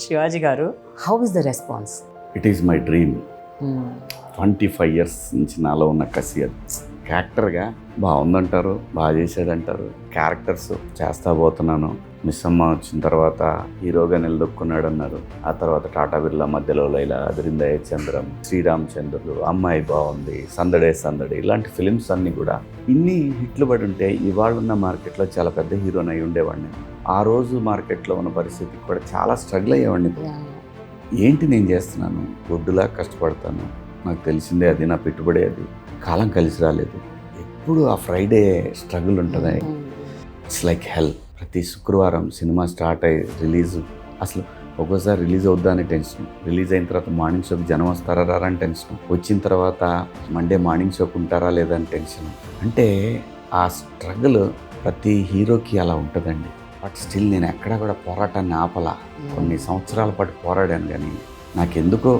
శివాజీ గారు. How is the response? It is my dream. 25 years నుంచి నాలో ఉన్న కసి అది. యాక్టర్గా బాగుందంటారు, బాగా చేసేదంటారు. క్యారెక్టర్స్ చేస్తా పోతున్నాను. మిస్ అమ్మ వచ్చిన తర్వాత హీరోగా నిలదొక్కున్నాడు అన్నారు. ఆ తర్వాత టాటా బిర్లా, మధ్యలో లైలా, అదిరిందయ్య చంద్రం, శ్రీరామచంద్రులు, అమ్మాయి బాగుంది, సందడే సందడి, ఇలాంటి ఫిలిమ్స్ అన్నీ కూడా ఇన్ని హిట్లు పడి ఉంటే ఇవాళ ఉన్న మార్కెట్లో చాలా పెద్ద హీరోని అయి ఉండేవాడిని. ఆ రోజు మార్కెట్లో ఉన్న పరిస్థితికి కూడా చాలా స్ట్రగుల్ అయ్యేవాడిని. ఏంటి నేను చేస్తున్నాను, గొడ్డులా కష్టపడతాను, నాకు తెలిసిందే అది, నా పెట్టుబడి అది, కాలం కలిసి రాలేదు. ఎప్పుడు ఆ ఫ్రైడే స్ట్రగుల్ ఉంటుంది. ఇట్స్ లైక్ హెల్. ప్రతి శుక్రవారం సినిమా స్టార్ట్ అయ్యి రిలీజు, అసలు ఒక్కోసారి రిలీజ్ అవుద్దా అని టెన్షన్, రిలీజ్ అయిన తర్వాత మార్నింగ్ షోకి జనం వస్తారా రారా అని టెన్షన్, వచ్చిన తర్వాత మండే మార్నింగ్ షోకి ఉంటారా లేదా అని టెన్షన్. అంటే ఆ స్ట్రగుల్ ప్రతి హీరోకి అలా ఉంటుందండి. బట్ స్టిల్ నేను ఎక్కడా కూడా పోరాటాన్ని ఆపలా. కొన్ని సంవత్సరాల పాటు పోరాడాను, కానీ నాకెందుకో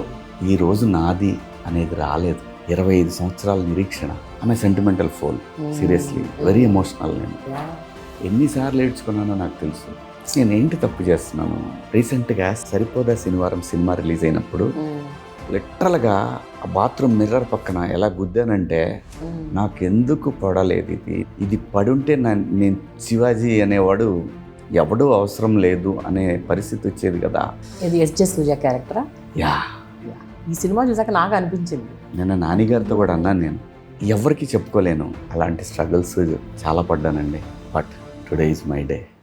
ఈ రోజు నాది అనేది రాలేదు. 25 సంవత్సరాల నిరీక్షణ. ఆమె sentimental fool, seriously very emotional. నేను ఎన్నిసార్లు ఏడ్చుకున్నానో నాకు తెలుసు. నేనేంటి తప్పు చేస్తున్నాను. రీసెంట్గా సరిపోదా శనివారం సినిమా రిలీజ్ అయినప్పుడు లిటరల్గా ఆ బాత్రూమ్ మిర్రర్ పక్కన ఎలా గుద్దానంటే, నాకెందుకు పడలేదు ఇది పడుంటే నేను శివాజీ అనేవాడు ఎవడూ అవసరం లేదు అనే పరిస్థితి వచ్చేది కదా. ఇది ఎస్జే సూర్య క్యారెక్టరా? యా. ఈ సినిమా చూసాక నాకు అనిపించింది, నిన్న నానిగారితో కూడా అన్నాను, నేను ఎవరికి చెప్పుకోలేను అలాంటి స్ట్రగుల్స్ చాలా పడ్డానండి. But today is my day.